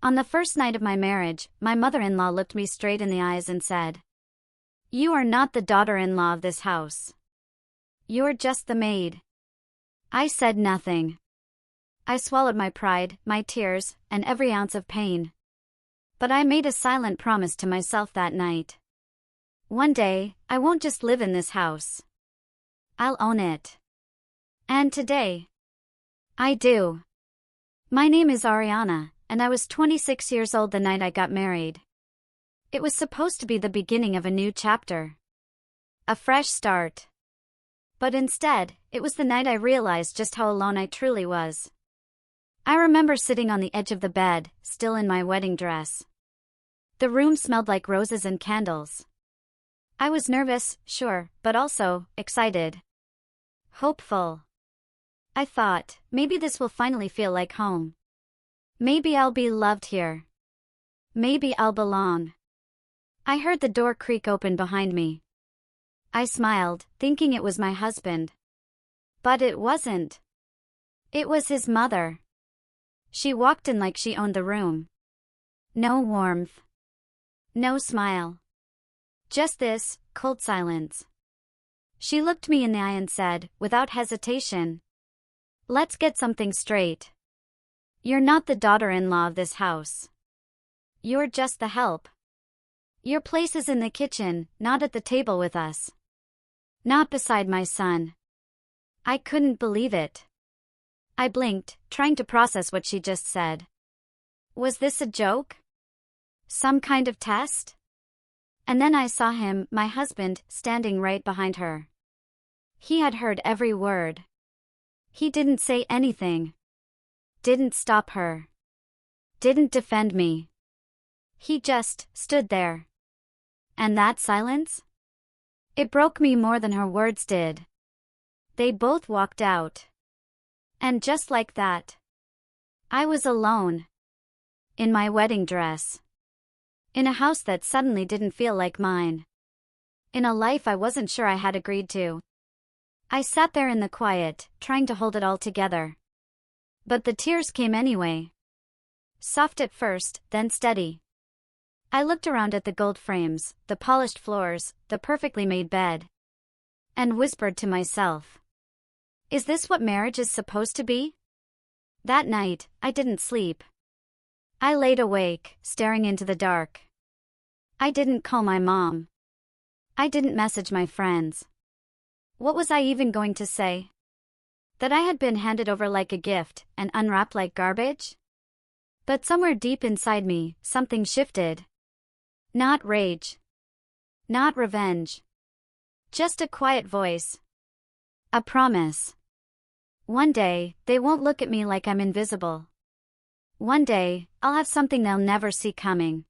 On the first night of my marriage, my mother-in-law looked me straight in the eyes and said, "You are not the daughter-in-law of this house. You're just the maid." I said nothing. I swallowed my pride, my tears, and every ounce of pain. But I made a silent promise to myself that night. One day, I won't just live in this house. I'll own it. And today, I do. My name is Ariana, and I was 26 years old the night I got married. It was supposed to be the beginning of a new chapter. A fresh start. But instead, it was the night I realized just how alone I truly was. I remember sitting on the edge of the bed, still in my wedding dress. The room smelled like roses and candles. I was nervous, sure, but also excited. Hopeful. I thought, maybe this will finally feel like home. Maybe I'll be loved here. Maybe I'll belong. I heard the door creak open behind me. I smiled, thinking it was my husband. But it wasn't. It was his mother. She walked in like she owned the room. No warmth. No smile. Just this, cold silence. She looked me in the eye and said, without hesitation, "Let's get something straight. You're not the daughter-in-law of this house. You're just the help. Your place is in the kitchen, not at the table with us. Not beside my son." I couldn't believe it. I blinked, trying to process what she just said. Was this a joke? Some kind of test? And then I saw him, my husband, standing right behind her. He had heard every word. He didn't say anything. Didn't stop her. Didn't defend me. He just stood there. And that silence? It broke me more than her words did. They both walked out. And just like that, I was alone. In my wedding dress. In a house that suddenly didn't feel like mine. In a life I wasn't sure I had agreed to. I sat there in the quiet, trying to hold it all together. But the tears came anyway. Soft at first, then steady. I looked around at the gold frames, the polished floors, the perfectly made bed. And whispered to myself, "Is this what marriage is supposed to be?" That night, I didn't sleep. I laid awake, staring into the dark. I didn't call my mom. I didn't message my friends. What was I even going to say? That I had been handed over like a gift and unwrapped like garbage? But somewhere deep inside me, something shifted. Not rage. Not revenge. Just a quiet voice. A promise. One day, they won't look at me like I'm invisible. One day, I'll have something they'll never see coming.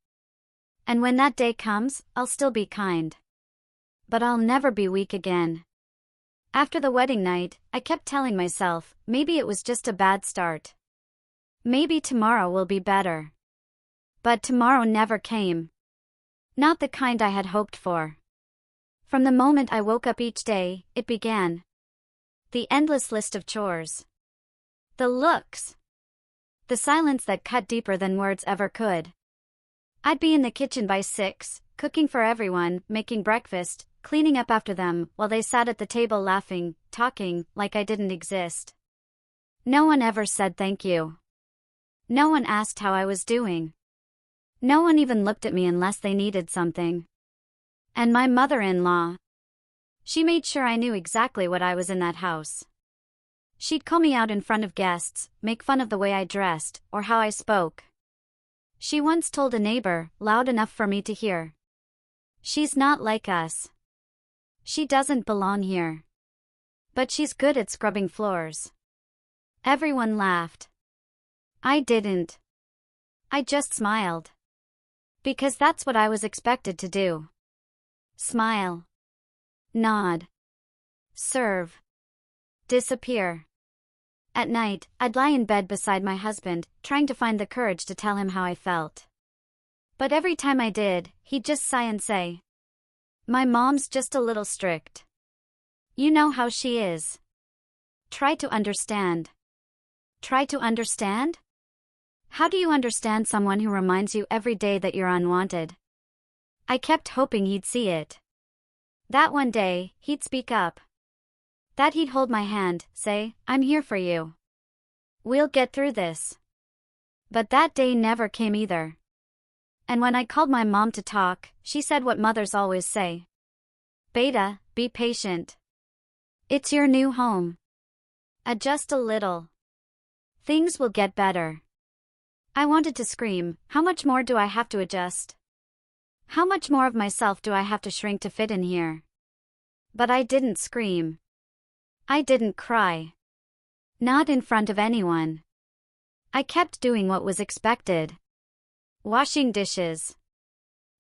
And when that day comes, I'll still be kind. But I'll never be weak again. After the wedding night, I kept telling myself, maybe it was just a bad start. Maybe tomorrow will be better. But tomorrow never came. Not the kind I had hoped for. From the moment I woke up each day, it began. The endless list of chores. The looks. The silence that cut deeper than words ever could. I'd be in the kitchen by 6, cooking for everyone, making breakfast, cleaning up after them, while they sat at the table laughing, talking, like I didn't exist. No one ever said thank you. No one asked how I was doing. No one even looked at me unless they needed something. And my mother-in-law. She made sure I knew exactly what I was in that house. She'd call me out in front of guests, make fun of the way I dressed, or how I spoke. She once told a neighbor, loud enough for me to hear, "She's not like us. She doesn't belong here. But she's good at scrubbing floors." Everyone laughed. I didn't. I just smiled. Because that's what I was expected to do. Smile. Nod. Serve. Disappear. At night, I'd lie in bed beside my husband, trying to find the courage to tell him how I felt. But every time I did, he'd just sigh and say, "My mom's just a little strict. You know how she is. Try to understand." Try to understand? How do you understand someone who reminds you every day that you're unwanted? I kept hoping he'd see it. That one day, he'd speak up. That he'd hold my hand, say, "I'm here for you. We'll get through this." But that day never came either. And when I called my mom to talk, she said what mothers always say. "Beta, be patient. It's your new home. Adjust a little. Things will get better." I wanted to scream, how much more do I have to adjust? How much more of myself do I have to shrink to fit in here? But I didn't scream. I didn't cry. Not in front of anyone. I kept doing what was expected. Washing dishes.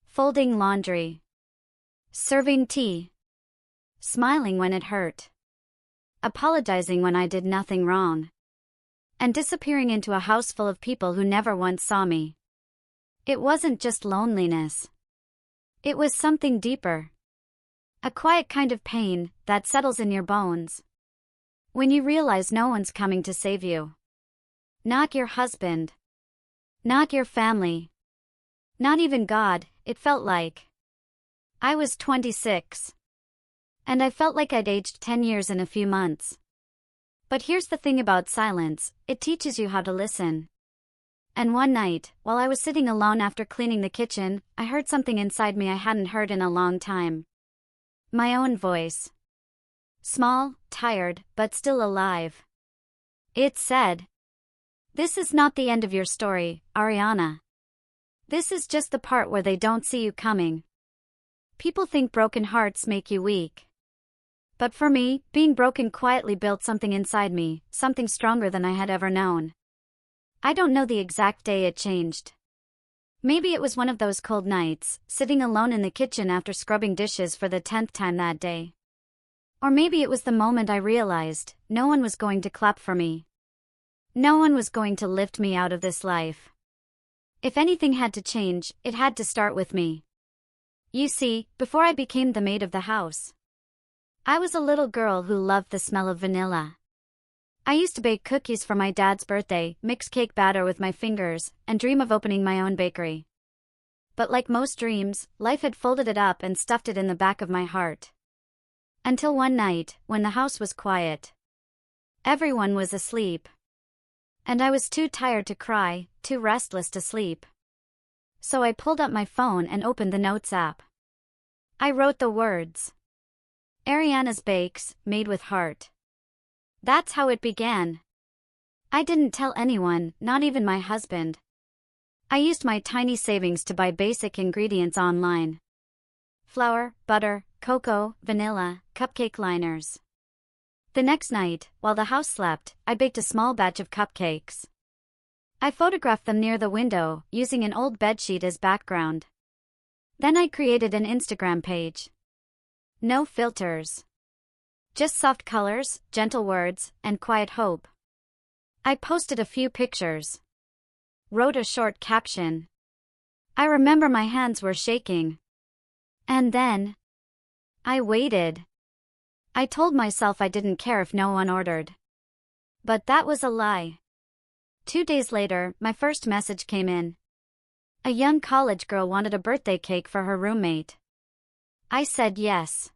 Folding laundry. Serving tea. Smiling when it hurt. Apologizing when I did nothing wrong. And disappearing into a house full of people who never once saw me. It wasn't just loneliness. It was something deeper. A quiet kind of pain that settles in your bones. When you realize no one's coming to save you. Not your husband. Not your family. Not even God, it felt like. I was 26. And I felt like I'd aged 10 years in a few months. But here's the thing about silence, it teaches you how to listen. And one night, while I was sitting alone after cleaning the kitchen, I heard something inside me I hadn't heard in a long time. My own voice. Small, tired, but still alive. It said, "This is not the end of your story, Ariana. This is just the part where they don't see you coming. People think broken hearts make you weak. But for me, being broken quietly built something inside me, something stronger than I had ever known." I don't know the exact day it changed. Maybe it was one of those cold nights, sitting alone in the kitchen after scrubbing dishes for the 10th time that day. Or maybe it was the moment I realized, no one was going to clap for me. No one was going to lift me out of this life. If anything had to change, it had to start with me. You see, before I became the maid of the house, I was a little girl who loved the smell of vanilla. I used to bake cookies for my dad's birthday, mix cake batter with my fingers, and dream of opening my own bakery. But like most dreams, life had folded it up and stuffed it in the back of my heart. Until one night, when the house was quiet. Everyone was asleep. And I was too tired to cry, too restless to sleep. So I pulled up my phone and opened the Notes app. I wrote the words. Ariana's Bakes, made with heart. That's how it began. I didn't tell anyone, not even my husband. I used my tiny savings to buy basic ingredients online. Flour, butter, cocoa, vanilla, cupcake liners. The next night, while the house slept, I baked a small batch of cupcakes. I photographed them near the window, using an old bedsheet as background. Then I created an Instagram page. No filters. Just soft colors, gentle words, and quiet hope. I posted a few pictures. Wrote a short caption. I remember my hands were shaking. And then, I waited. I told myself I didn't care if no one ordered. But that was a lie. 2 days later, my first message came in. A young college girl wanted a birthday cake for her roommate. I said yes.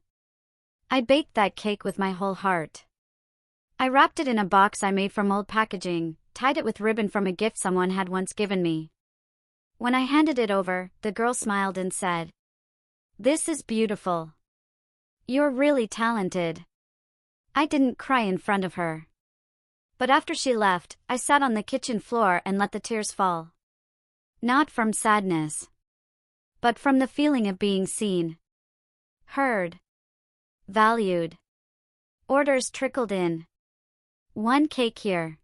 I baked that cake with my whole heart. I wrapped it in a box I made from old packaging, tied it with ribbon from a gift someone had once given me. When I handed it over, the girl smiled and said, "This is beautiful. You're really talented." I didn't cry in front of her. But after she left, I sat on the kitchen floor and let the tears fall. Not from sadness, but from the feeling of being seen, heard, valued. Orders trickled in. 1 cake here.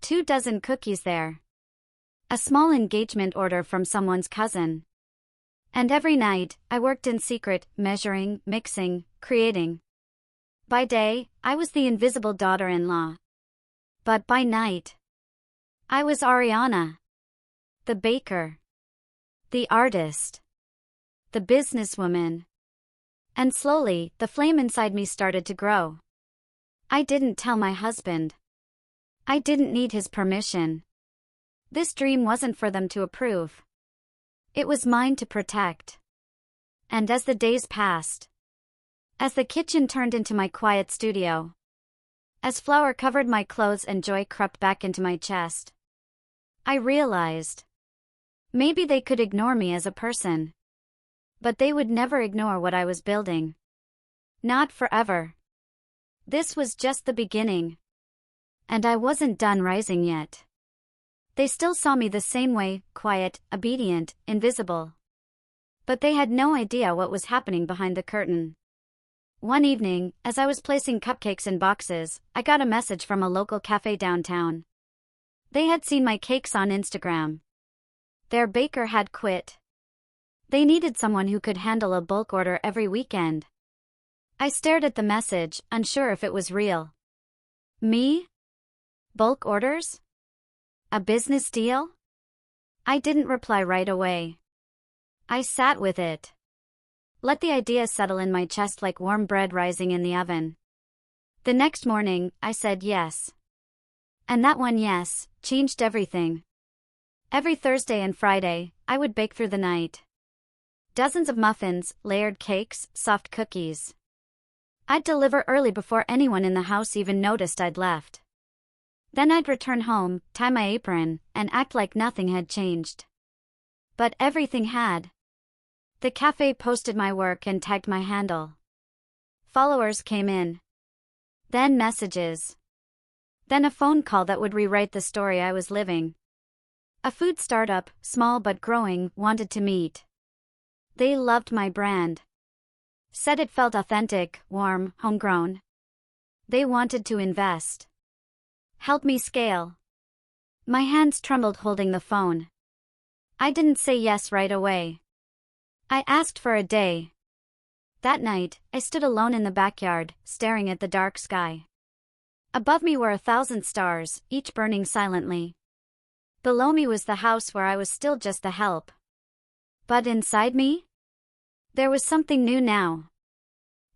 2 dozen cookies there. A small engagement order from someone's cousin. And every night, I worked in secret, measuring, mixing, creating. By day, I was the invisible daughter-in-law. But by night, I was Ariana. The baker. The artist. The businesswoman. And slowly, the flame inside me started to grow. I didn't tell my husband. I didn't need his permission. This dream wasn't for them to approve. It was mine to protect. And as the days passed, as the kitchen turned into my quiet studio, as flour covered my clothes and joy crept back into my chest, I realized maybe they could ignore me as a person, but they would never ignore what I was building. Not forever. This was just the beginning. And I wasn't done rising yet. They still saw me the same way, quiet, obedient, invisible. But they had no idea what was happening behind the curtain. One evening, as I was placing cupcakes in boxes, I got a message from a local cafe downtown. They had seen my cakes on Instagram. Their baker had quit. They needed someone who could handle a bulk order every weekend. I stared at the message, unsure if it was real. Me? Bulk orders? A business deal? I didn't reply right away. I sat with it. Let the idea settle in my chest like warm bread rising in the oven. The next morning, I said yes. And that one yes changed everything. Every Thursday and Friday, I would bake through the night. Dozens of muffins, layered cakes, soft cookies. I'd deliver early before anyone in the house even noticed I'd left. Then I'd return home, tie my apron, and act like nothing had changed. But everything had. The cafe posted my work and tagged my handle. Followers came in. Then messages. Then a phone call that would rewrite the story I was living. A food startup, small but growing, wanted to meet. They loved my brand. Said it felt authentic, warm, homegrown. They wanted to invest. Help me scale. My hands trembled holding the phone. I didn't say yes right away. I asked for a day. That night, I stood alone in the backyard, staring at the dark sky. Above me were 1,000 stars, each burning silently. Below me was the house where I was still just the help. But inside me? There was something new now.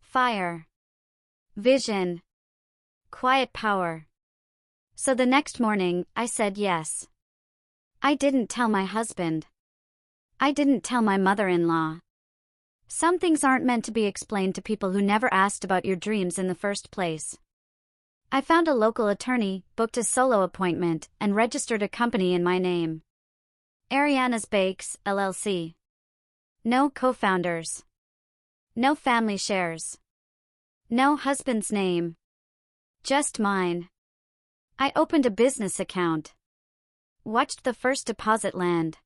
Fire. Vision. Quiet power. So the next morning, I said yes. I didn't tell my husband. I didn't tell my mother-in-law. Some things aren't meant to be explained to people who never asked about your dreams in the first place. I found a local attorney, booked a solo appointment, and registered a company in my name. Ariana's Bakes, LLC. No co-founders. No family shares. No husband's name. Just mine. I opened a business account. Watched the first deposit land.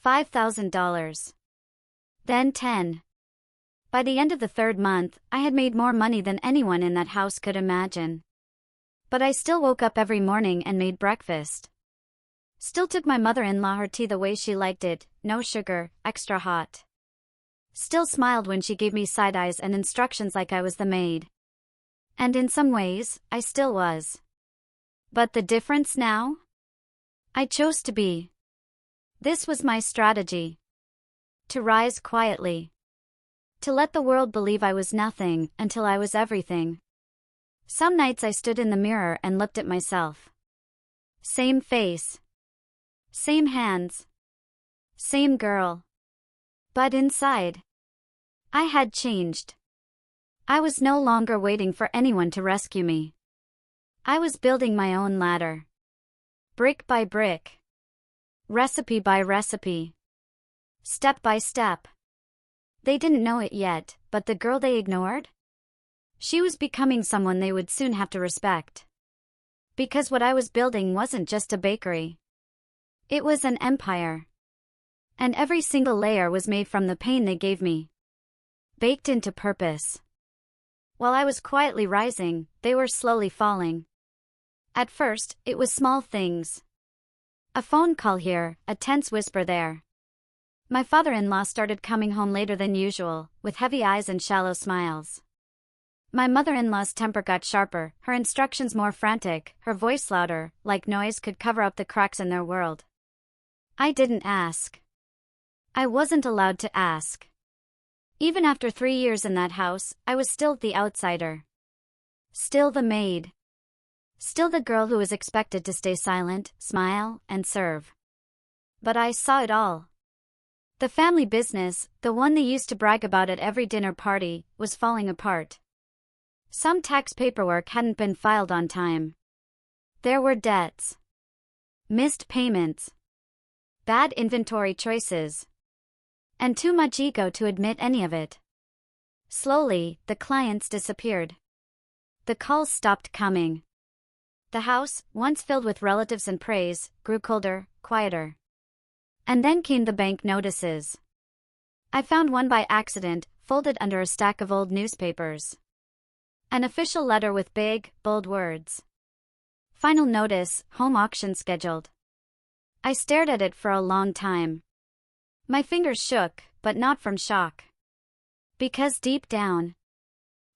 $5,000. Then 10. By the end of the third month, I had made more money than anyone in that house could imagine. But I still woke up every morning and made breakfast. Still took my mother-in-law her tea the way she liked it, no sugar, extra hot. Still smiled when she gave me side eyes and instructions like I was the maid. And in some ways, I still was. But the difference now? I chose to be. This was my strategy. To rise quietly. To let the world believe I was nothing until I was everything. Some nights I stood in the mirror and looked at myself. Same face. Same hands. Same girl. But inside, I had changed. I was no longer waiting for anyone to rescue me. I was building my own ladder. Brick by brick. Recipe by recipe. Step by step. They didn't know it yet, but the girl they ignored? She was becoming someone they would soon have to respect. Because what I was building wasn't just a bakery. It was an empire. And every single layer was made from the pain they gave me. Baked into purpose. While I was quietly rising, they were slowly falling. At first, it was small things. A phone call here, a tense whisper there. My father-in-law started coming home later than usual, with heavy eyes and shallow smiles. My mother-in-law's temper got sharper, her instructions more frantic, her voice louder, like noise could cover up the cracks in their world. I didn't ask. I wasn't allowed to ask. Even after 3 years in that house, I was still the outsider. Still the maid. Still the girl who was expected to stay silent, smile, and serve. But I saw it all. The family business, the one they used to brag about at every dinner party, was falling apart. Some tax paperwork hadn't been filed on time. There were debts. Missed payments. Bad inventory choices. And too much ego to admit any of it. Slowly, the clients disappeared. The calls stopped coming. The house, once filled with relatives and praise, grew colder, quieter. And then came the bank notices. I found one by accident, folded under a stack of old newspapers. An official letter with big, bold words. Final notice, home auction scheduled. I stared at it for a long time. My fingers shook, but not from shock. Because deep down,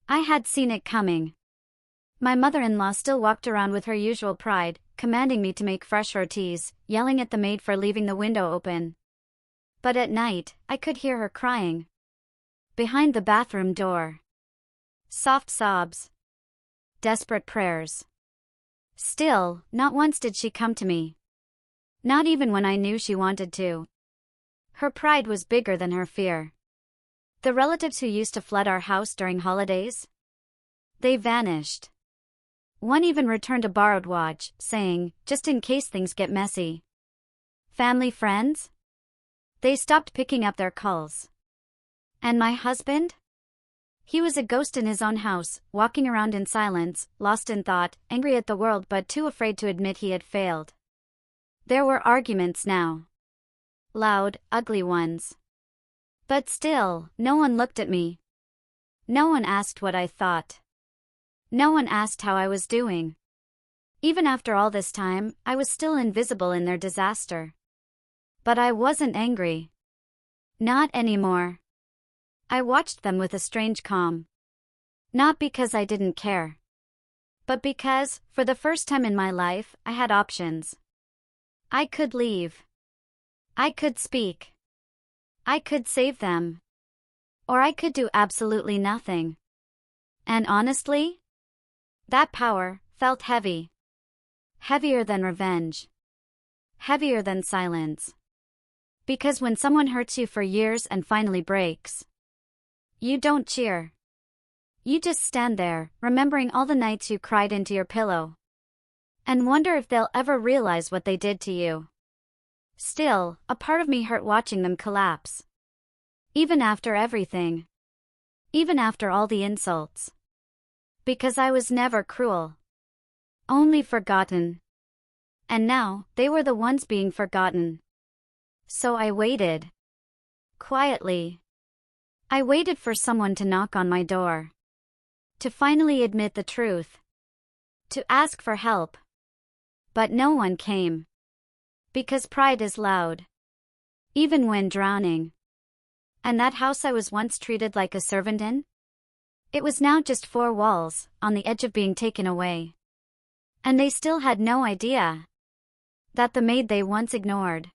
I had seen it coming. My mother-in-law still walked around with her usual pride, commanding me to make fresh rotis, yelling at the maid for leaving the window open. But at night, I could hear her crying. Behind the bathroom door. Soft sobs. Desperate prayers. Still, not once did she come to me. Not even when I knew she wanted to. Her pride was bigger than her fear. The relatives who used to flood our house during holidays? They vanished. One even returned a borrowed watch, saying, just in case things get messy. Family friends? They stopped picking up their calls. And my husband? He was a ghost in his own house, walking around in silence, lost in thought, angry at the world but too afraid to admit he had failed. There were arguments now. Loud, ugly ones. But still, no one looked at me. No one asked what I thought. No one asked how I was doing. Even after all this time, I was still invisible in their disaster. But I wasn't angry. Not anymore. I watched them with a strange calm. Not because I didn't care. But because, for the first time in my life, I had options. I could leave. I could speak. I could save them. Or I could do absolutely nothing. And honestly, that power felt heavy. Heavier than revenge. Heavier than silence. Because when someone hurts you for years and finally breaks, you don't cheer. You just stand there, remembering all the nights you cried into your pillow. And wonder if they'll ever realize what they did to you. Still, a part of me hurt watching them collapse. Even after everything. Even after all the insults. Because I was never cruel. Only forgotten. And now, they were the ones being forgotten. So I waited. Quietly. I waited for someone to knock on my door. To finally admit the truth. To ask for help. But no one came. Because pride is loud. Even when drowning. And that house I was once treated like a servant in? It was now just 4 walls, on the edge of being taken away. And they still had no idea that the maid they once ignored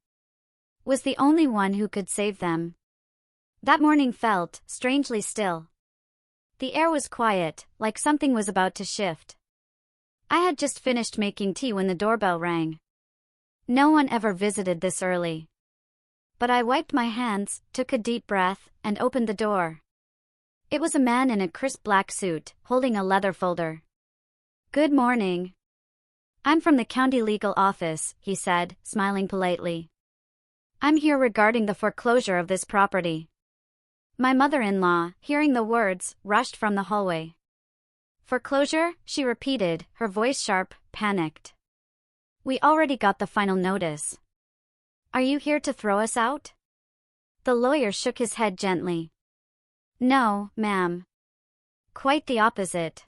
was the only one who could save them. That morning felt strangely still. The air was quiet, like something was about to shift. I had just finished making tea when the doorbell rang. No one ever visited this early. But I wiped my hands, took a deep breath, and opened the door. It was a man in a crisp black suit, holding a leather folder. "Good morning. I'm from the county legal office," he said, smiling politely. "I'm here regarding the foreclosure of this property." My mother-in-law, hearing the words, rushed from the hallway. "Foreclosure?" she repeated, her voice sharp, panicked. "We already got the final notice. Are you here to throw us out?" The lawyer shook his head gently. "No, ma'am. Quite the opposite."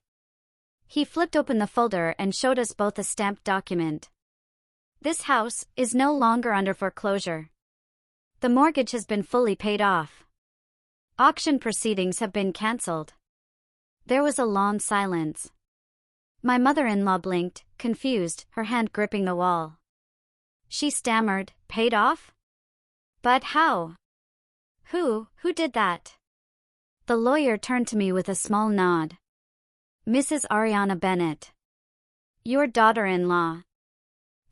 He flipped open the folder and showed us both a stamped document. "This house is no longer under foreclosure. The mortgage has been fully paid off. Auction proceedings have been cancelled." There was a long silence. My mother-in-law blinked, confused, her hand gripping the wall. She stammered, "Paid off? But how? Who did that?" The lawyer turned to me with a small nod. "Mrs. Ariana Bennett. Your daughter-in-law.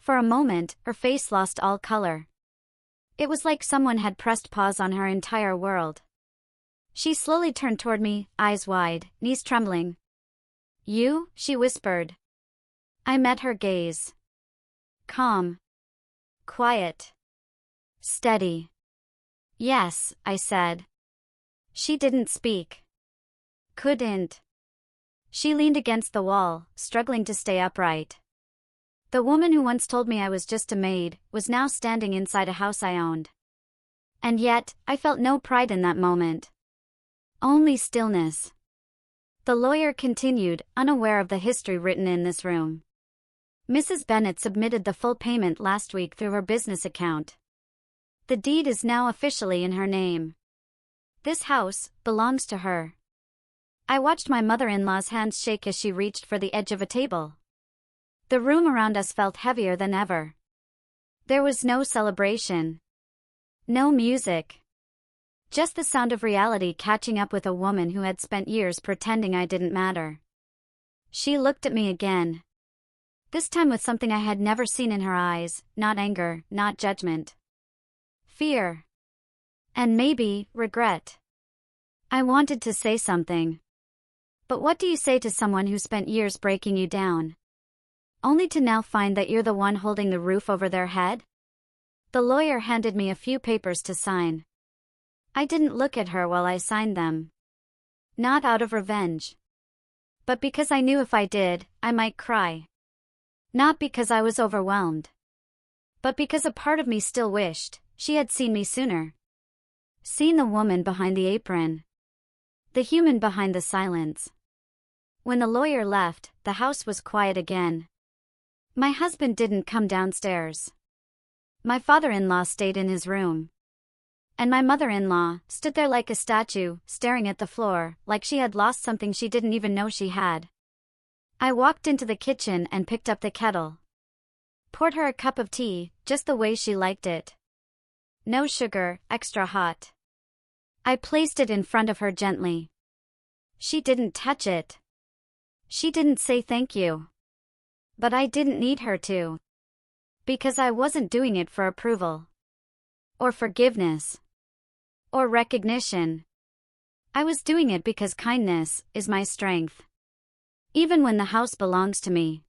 For a moment, her face lost all color. It was like someone had pressed pause on her entire world. She slowly turned toward me, eyes wide, knees trembling. You? She whispered. I met her gaze. Calm. Quiet. Steady. Yes, I said. She didn't speak. Couldn't. She leaned against the wall, struggling to stay upright. The woman who once told me I was just a maid was now standing inside a house I owned. And yet, I felt no pride in that moment. Only stillness. The lawyer continued, unaware of the history written in this room. Mrs. Bennett submitted the full payment last week through her business account. The deed is now officially in her name. This house belongs to her. I watched my mother-in-law's hands shake as she reached for the edge of a table. The room around us felt heavier than ever. There was no celebration. No music. Just the sound of reality catching up with a woman who had spent years pretending I didn't matter. She looked at me again. This time with something I had never seen in her eyes, not anger, not judgment. Fear. And maybe, regret. I wanted to say something. But what do you say to someone who spent years breaking you down? Only to now find that you're the one holding the roof over their head? The lawyer handed me a few papers to sign. I didn't look at her while I signed them. Not out of revenge. But because I knew if I did, I might cry. Not because I was overwhelmed. But because a part of me still wished she had seen me sooner. Seen the woman behind the apron. The human behind the silence. When the lawyer left, the house was quiet again. My husband didn't come downstairs. My father-in-law stayed in his room. And my mother-in-law stood there like a statue, staring at the floor, like she had lost something she didn't even know she had. I walked into the kitchen and picked up the kettle. Poured her a cup of tea, just the way she liked it. No sugar, extra hot. I placed it in front of her gently. She didn't touch it. She didn't say thank you. But I didn't need her to. Because I wasn't doing it for approval. Or forgiveness. Or recognition. I was doing it because kindness is my strength. Even when the house belongs to me,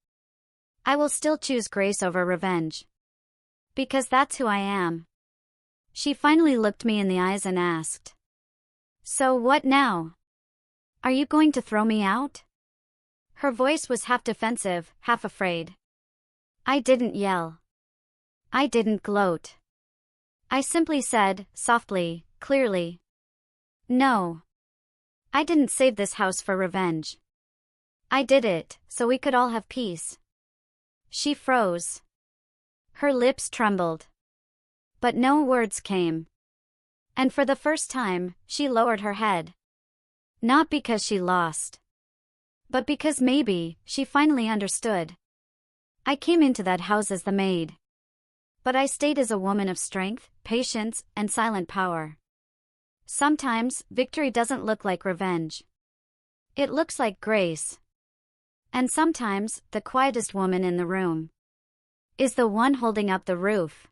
I will still choose grace over revenge. Because that's who I am. She finally looked me in the eyes and asked, "So what now? Are you going to throw me out?" Her voice was half defensive, half afraid. I didn't yell. I didn't gloat. I simply said, softly, clearly, "No. I didn't save this house for revenge. I did it so we could all have peace." She froze. Her lips trembled. But no words came. And for the first time, she lowered her head. Not because she lost. But because maybe, she finally understood. I came into that house as the maid. But I stayed as a woman of strength, patience, and silent power. Sometimes, victory doesn't look like revenge. It looks like grace. And sometimes, the quietest woman in the room is the one holding up the roof.